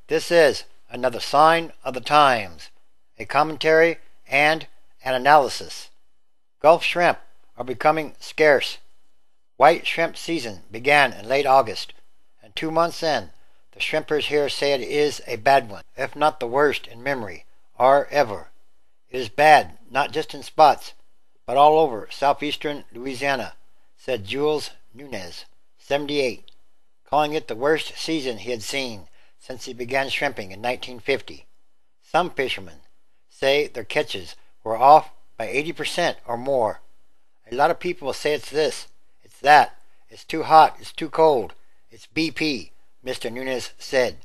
This is another sign of the times, a commentary and an analysis. Gulf shrimp are becoming scarce. White shrimp season began in late August, and 2 months in, the shrimpers here say it is a bad one, if not the worst in memory, or ever. It is bad, not just in spots, but all over southeastern Louisiana, said Jules Nunez, 78, calling it the worst season he had seen since he began shrimping in 1950. Some fishermen say their catches were off by 80% or more. A lot of people say it's this, it's that, it's too hot, it's too cold, it's BP, Mr. Nunez said.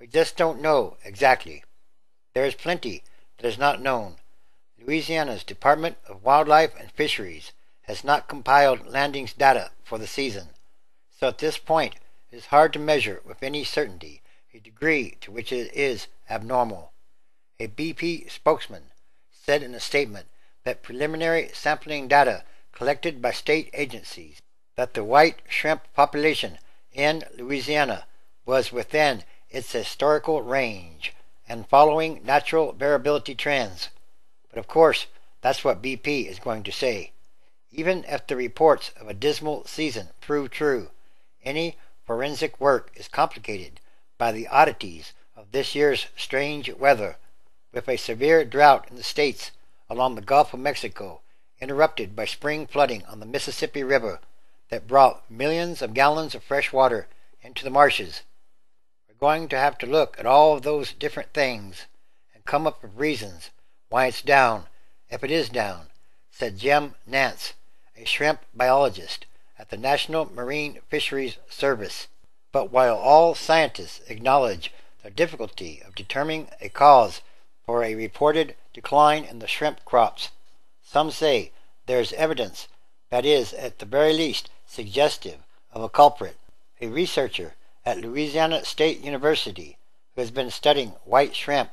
We just don't know exactly. There is plenty that is not known. Louisiana's Department of Wildlife and Fisheries has not compiled landings data for the season, so at this point it is hard to measure with any certainty the degree to which it is abnormal. A BP spokesman said in a statement that preliminary sampling data collected by state agencies that the white shrimp population in Louisiana was within its historical range and following natural variability trends. But of course, that's what BP is going to say. Even if the reports of a dismal season prove true, any forensic work is complicated by the oddities of this year's strange weather, with a severe drought in the states along the Gulf of Mexico, interrupted by spring flooding on the Mississippi River that brought millions of gallons of fresh water into the marshes. We're going to have to look at all of those different things and come up with reasons why it's down, if it is down, said Jim Nance, a shrimp biologist at the National Marine Fisheries Service. But while all scientists acknowledge the difficulty of determining a cause for a reported decline in the shrimp crops, some say there is evidence that is at the very least suggestive of a culprit. A researcher at Louisiana State University who has been studying white shrimp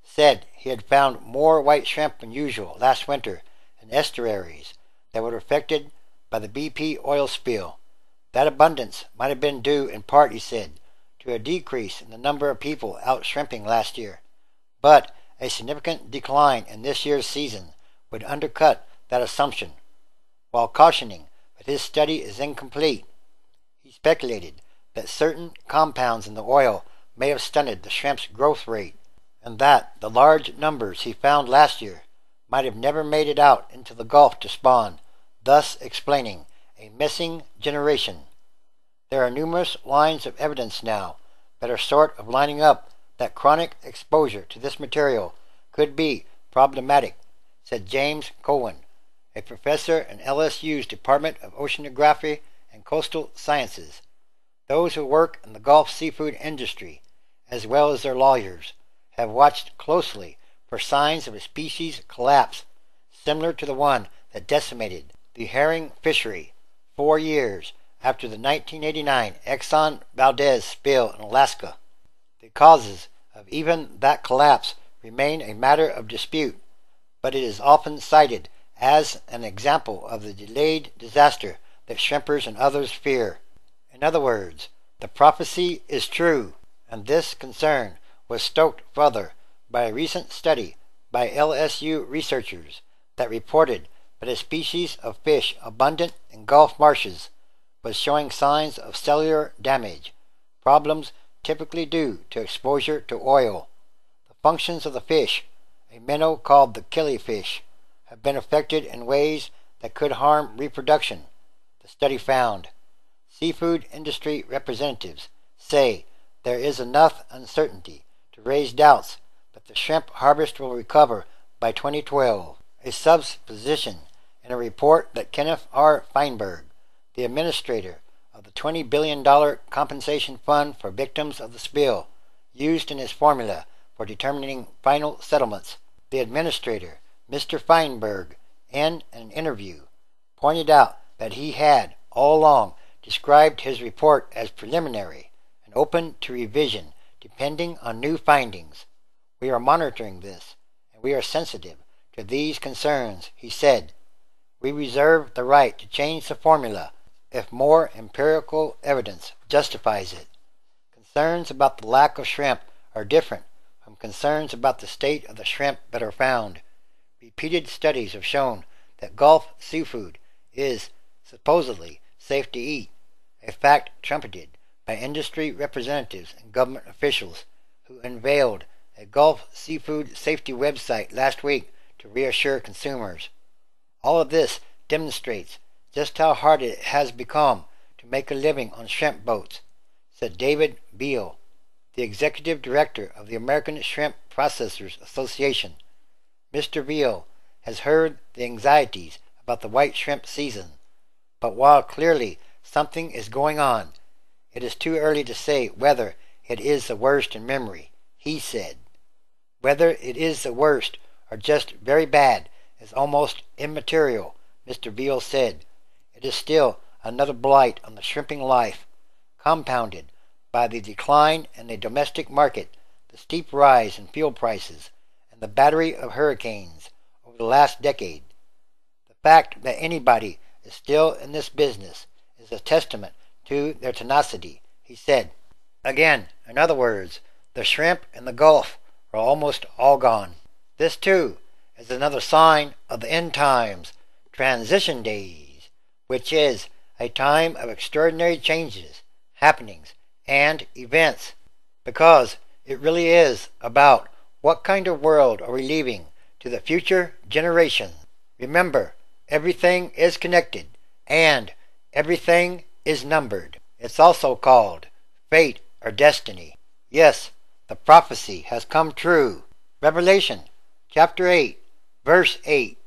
said he had found more white shrimp than usual last winter in estuaries that were affected by the BP oil spill. That abundance might have been due in part, he said, to a decrease in the number of people out shrimping last year, but a significant decline in this year's season would undercut that assumption. While cautioning that his study is incomplete, he speculated that certain compounds in the oil may have stunted the shrimp's growth rate, and that the large numbers he found last year might have never made it out into the Gulf to spawn, thus explaining a missing generation. There are numerous lines of evidence now that are sort of lining up that chronic exposure to this material could be problematic, said James Cohen, a professor in LSU's Department of Oceanography and Coastal Sciences. Those who work in the Gulf seafood industry, as well as their lawyers, have watched closely for signs of a species collapse similar to the one that decimated the herring fishery 4 years after the 1989 Exxon Valdez spill in Alaska. The causes of even that collapse remain a matter of dispute, but it is often cited as an example of the delayed disaster that shrimpers and others fear. In other words, the prophecy is true, and this concern was stoked further by a recent study by LSU researchers that reported that a species of fish abundant in Gulf marshes was showing signs of cellular damage, problems typically due to exposure to oil. The functions of the fish, a minnow called the killifish, have been affected in ways that could harm reproduction, the study found. Seafood industry representatives say there is enough uncertainty to raise doubts that the shrimp harvest will recover by 2012. A supposition in a report that Kenneth R. Feinberg, the administrator of the $20 billion compensation fund for victims of the spill, used in his formula for determining final settlements. The administrator, Mr. Feinberg, in an interview, pointed out that he had, all along, described his report as preliminary and open to revision depending on new findings. We are monitoring this, and we are sensitive to these concerns, he said. We reserve the right to change the formula if more empirical evidence justifies it. Concerns about the lack of shrimp are different from concerns about the state of the shrimp that are found. Repeated studies have shown that Gulf seafood is supposedly safe to eat, a fact trumpeted by industry representatives and government officials who unveiled a Gulf seafood safety website last week to reassure consumers. All of this demonstrates just how hard it has become to make a living on shrimp boats, said David Beal, the executive director of the American Shrimp Processors Association. Mr. Beal has heard the anxieties about the white shrimp season, but while clearly something is going on, it is too early to say whether it is the worst in memory, he said. Whether it is the worst or just very bad is almost immaterial, Mr. Beal said. It is still another blight on the shrimping life, compounded by the decline in the domestic market, the steep rise in fuel prices, and the battery of hurricanes over the last decade. The fact that anybody is still in this business is a testament to their tenacity, he said. Again, in other words, the shrimp in the Gulf are almost all gone. This, too, is another sign of the end times, transition days, which is a time of extraordinary changes, happenings, and events, because it really is about what kind of world are we leaving to the future generations. Remember, everything is connected, and everything is numbered. It's also called fate or destiny. Yes, the prophecy has come true. Revelation chapter 8, verse 8.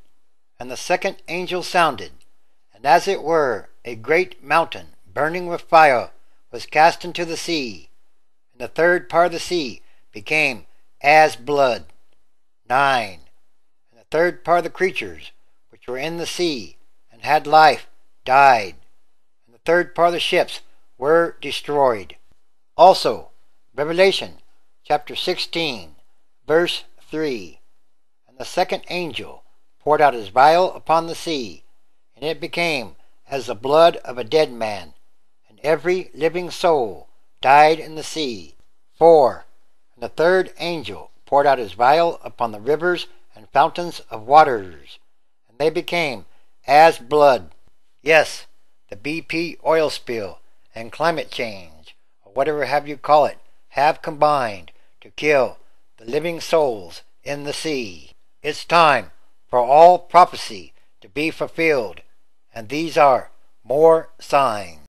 And the second angel sounded, and as it were a great mountain burning with fire was cast into the sea, and the third part of the sea became as blood. 9. And the third part of the creatures which were in the sea and had life died, and the third part of the ships were destroyed. Also, Revelation chapter 16, verse 3. And the second angel poured out his vial upon the sea, and it became as the blood of a dead man, and every living soul died in the sea. 4. And the third angel poured out his vial upon the rivers and fountains of waters, and they became as blood. Yes, the BP oil spill and climate change, or whatever have you call it, have combined to kill the living souls in the sea. It's time for all prophecy to be fulfilled, and these are more signs.